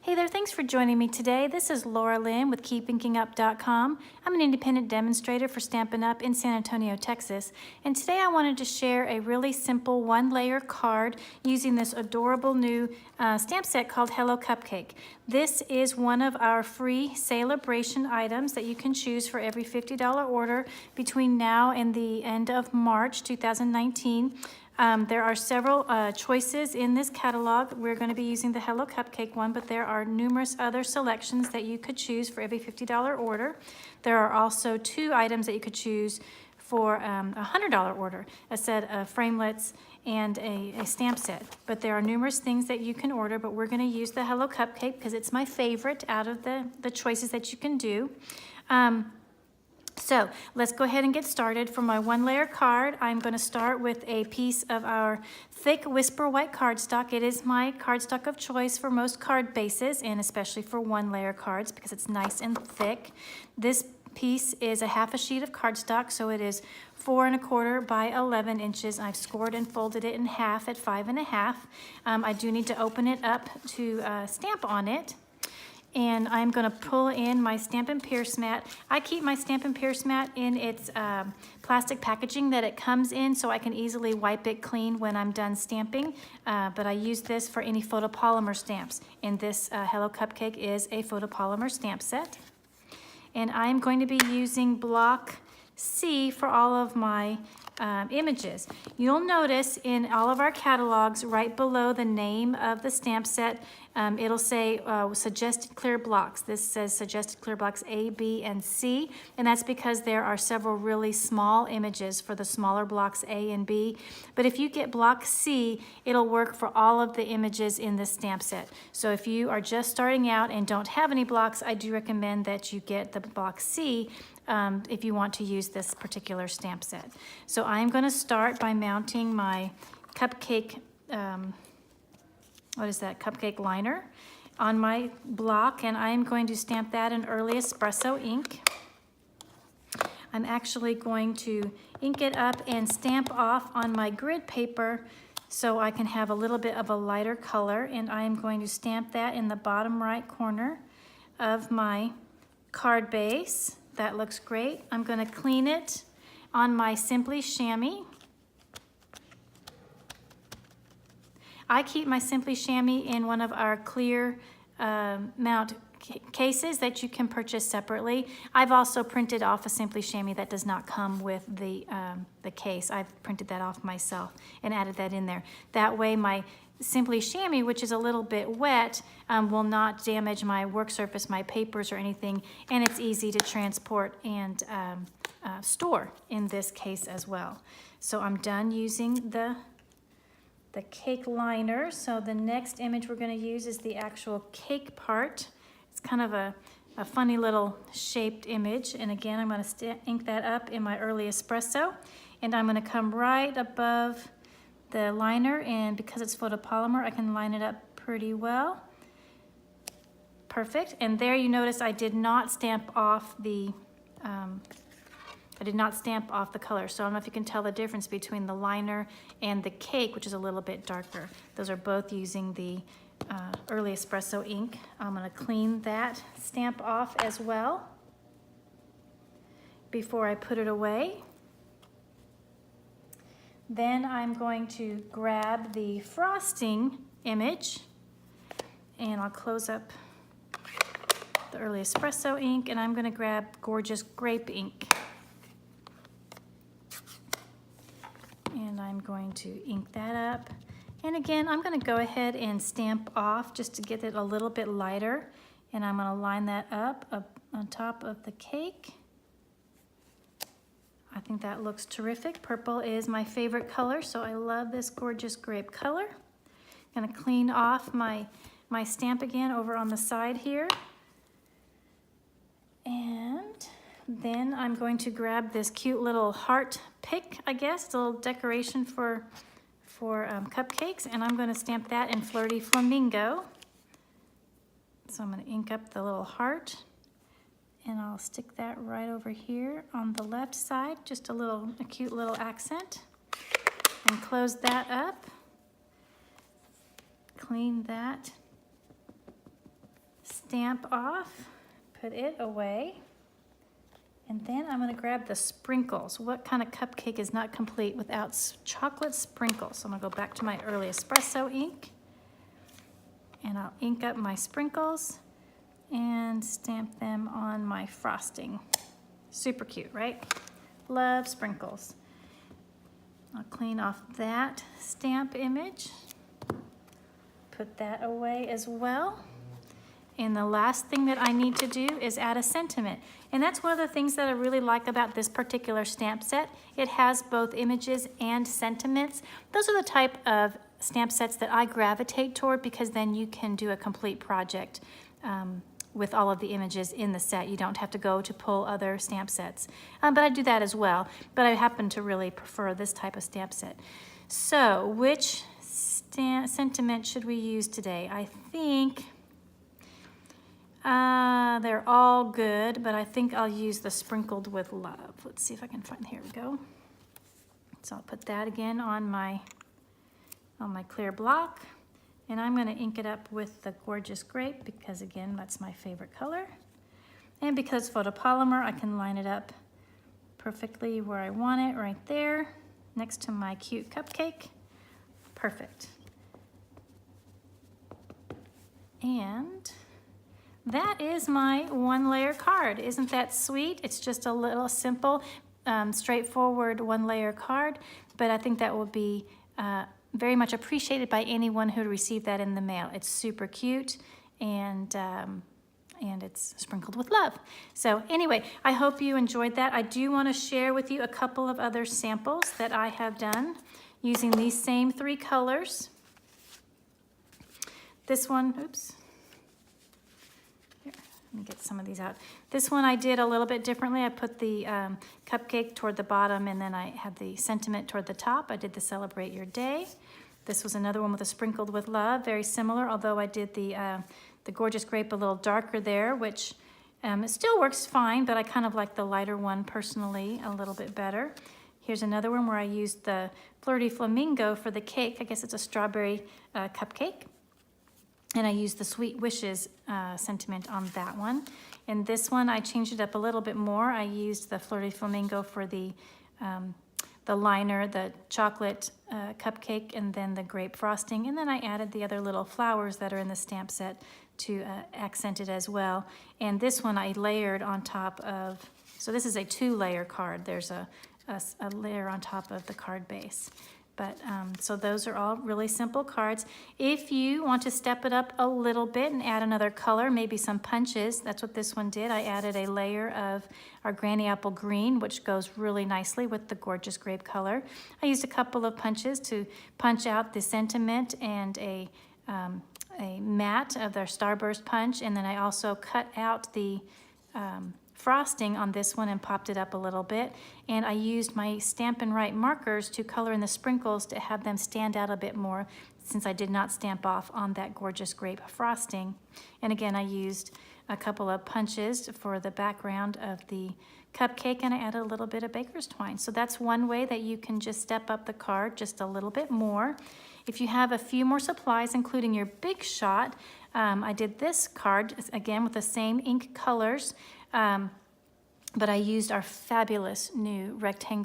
Hey there, thanks for joining me today. This is Laura Lynn with KeepInkingUp.com. I'm an independent demonstrator for Stampin' Up! In San Antonio, Texas. And today I wanted to share a really simple one-layer card using this adorable new stamp set called Hello Cupcake. This is one of our free Sale-a-bration items that you can choose for every $50 order between now and the end of March 2019. There are several choices in this catalog. We're going to be using the Hello Cupcake one, but there are numerous other selections that you could choose for every $50 order. There are also 2 items that you could choose for a $100 order, a set of framelits and a stamp set. But there are numerous things that you can order, but we're going to use the Hello Cupcake because it's my favorite out of the choices that you can do. So let's go ahead and get started. For my one-layer card, I'm going to start with a piece of our thick Whisper White cardstock. It is my cardstock of choice for most card bases, and especially for one-layer cards because it's nice and thick. This piece is a half a sheet of cardstock, so it is 4 1/4 by 11 inches. I've scored and folded it in half at 5 1/2. I do need to open it up to stamp on it. And I'm going to pull in my Stampin' Pierce mat. I keep my Stampin' Pierce mat in its plastic packaging that it comes in so I can easily wipe it clean when I'm done stamping. But I use this for any photopolymer stamps. And this Hello Cupcake is a photopolymer stamp set. And I'm going to be using block C for all of my images. You'll notice in all of our catalogs, right below the name of the stamp set, it'll say suggested clear blocks. This says suggested clear blocks A, B, and C, and that's because there are several really small images for the smaller blocks A and B. But if you get block C, it'll work for all of the images in this stamp set. So if you are just starting out and don't have any blocks, I do recommend that you get the block C if you want to use this particular stamp set. So I'm going to start by mounting my cupcake, cupcake liner on my block, and I'm going to stamp that in early espresso ink. I'm actually going to ink it up and stamp off on my grid paper so I can have a little bit of a lighter color, and I'm going to stamp that in the bottom right corner of my card base. That looks great. I'm going to clean it on my Simply Chamois. I keep my Simply Chamois in one of our clear mount cases that you can purchase separately. I've also printed off a Simply Chamois that does not come with the case. I've printed that off myself and added that in there. That way my Simply Chamois, which is a little bit wet, will not damage my work surface, my papers or anything, and it's easy to transport and store in this case as well. So I'm done using the cake liner. So the next image we're going to use is the actual cake part. It's kind of a funny little shaped image, and again I'm going to ink that up in my early espresso, and I'm going to come right above the liner, and because it's photopolymer, I can line it up pretty well. Perfect. And there you notice I did not stamp off the color. So I don't know if you can tell the difference between the liner and the cake, which is a little bit darker. Those are both using the early espresso ink. I'm going to clean that stamp off as well before I put it away. Then I'm going to grab the frosting image, and I'll close up the early espresso ink, and I'm going to grab gorgeous grape ink. And I'm going to ink that up. And again, I'm going to go ahead and stamp off just to get it a little bit lighter, and I'm going to line that up on top of the cake. I think that looks terrific. Purple is my favorite color, so I love this gorgeous grape color. I'm gonna clean off my stamp again over on the side here. And then I'm going to grab this cute little heart pick, I guess. It's a little decoration for cupcakes, and I'm gonna stamp that in Flirty Flamingo. So I'm gonna ink up the little heart, and I'll stick that right over here on the left side, just a cute little accent, and close that up, clean that stamp off, put it away. And then I'm gonna grab the sprinkles. What kind of cupcake is not complete without chocolate sprinkles? So I'm gonna go back to my early espresso ink, and I'll ink up my sprinkles and stamp them on my frosting. Super cute, right? Love sprinkles. I'll clean off that stamp image. Put that away as well. And the last thing that I need to do is add a sentiment. And that's one of the things that I really like about this particular stamp set. It has both images and sentiments. Those are the type of stamp sets that I gravitate toward, because then you can do a complete project with all of the images in the set. You don't have to go to pull other stamp sets. But I do that as well. But I happen to really prefer this type of stamp set. So which sentiment should we use today? I think they're all good, but I think I'll use the sprinkled with love. Let's see if I can find, here we go. So I'll put that again on my clear block, and I'm gonna ink it up with the Gorgeous Grape, because again, that's my favorite color. And because photopolymer, I can line it up perfectly where I want it, right there, next to my cute cupcake. Perfect. And that is my one-layer card. Isn't that sweet? It's just a little simple, straightforward one-layer card, but I think that will be very much appreciated by anyone who received that in the mail. It's super cute, and it's sprinkled with love. So anyway, I hope you enjoyed that. I do want to share with you a couple of other samples that I have done using these same 3 colors. This one, oops. Here, let me get some of these out. This one I did a little bit differently. I put the cupcake toward the bottom, and then I had the sentiment toward the top. I did the Celebrate Your Day. This was another one with a sprinkled with love, very similar, although I did the Gorgeous Grape a little darker there, which it still works fine, but I kind of like the lighter one personally a little bit better. Here's another one where I used the Flirty Flamingo for the cake. I guess it's a strawberry cupcake. And I used the Sweet Wishes sentiment on that one. And this one, I changed it up a little bit more. I used the Flirty Flamingo for the liner, the chocolate cupcake, and then the grape frosting. And then I added the other little flowers that are in the stamp set to accent it as well. And this one I layered on top of, so this is a 2-layer card. There's a layer on top of the card base. But so those are all really simple cards. If you want to step it up a little bit and add another color, maybe some punches, that's what this one did. I added a layer of our Granny Apple Green, which goes really nicely with the Gorgeous Grape color. I used a couple of punches to punch out the sentiment and a matte of their Starburst punch, and then I also cut out the frosting on this one and popped it up a little bit, and I used my Stampin' Right markers to color in the sprinkles to have them stand out a bit more, since I did not stamp off on that Gorgeous Grape frosting. And again, I used a couple of punches for the background of the cupcake, and I added a little bit of baker's twine. So that's one way that you can just step up the card just a little bit more. If you have a few more supplies, including your Big Shot, I did this card again with the same ink colors, but I used our fabulous new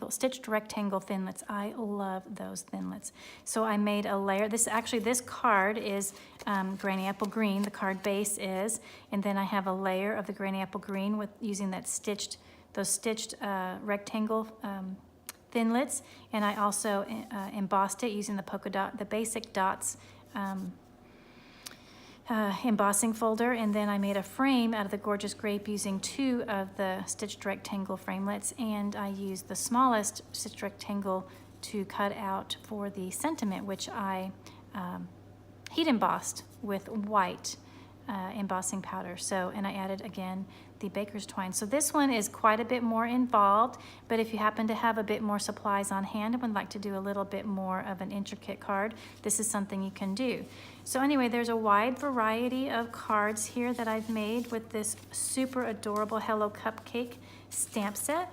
stitched rectangle thinlits. I love those thinlits. So I made a layer. This card is Granny Apple Green, the card base is, and then I have a layer of the Granny Apple Green with using those stitched rectangle thinlits, and I also embossed it using the basic dots embossing folder, and then I made a frame out of the Gorgeous Grape using 2 of the stitched rectangle framelits, and I used the smallest stitched rectangle to cut out for the sentiment, which I heat embossed with white embossing powder. So, and I added again the baker's twine. So this one is quite a bit more involved, but if you happen to have a bit more supplies on hand and would like to do a little bit more of an intricate card, this is something you can do. So anyway, there's a wide variety of cards here that I've made with this super adorable Hello Cupcake stamp set.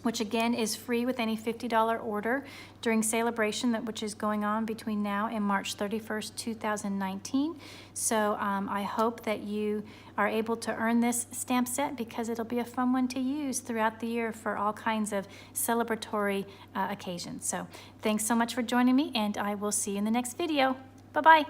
which again is free with any $50 order during Sale-a-bration, which is going on between now and March 31st, 2019. So I hope that you are able to earn this stamp set, because it'll be a fun one to use throughout the year for all kinds of celebratory occasions. So thanks so much for joining me, and I will see you in the next video. Bye-bye.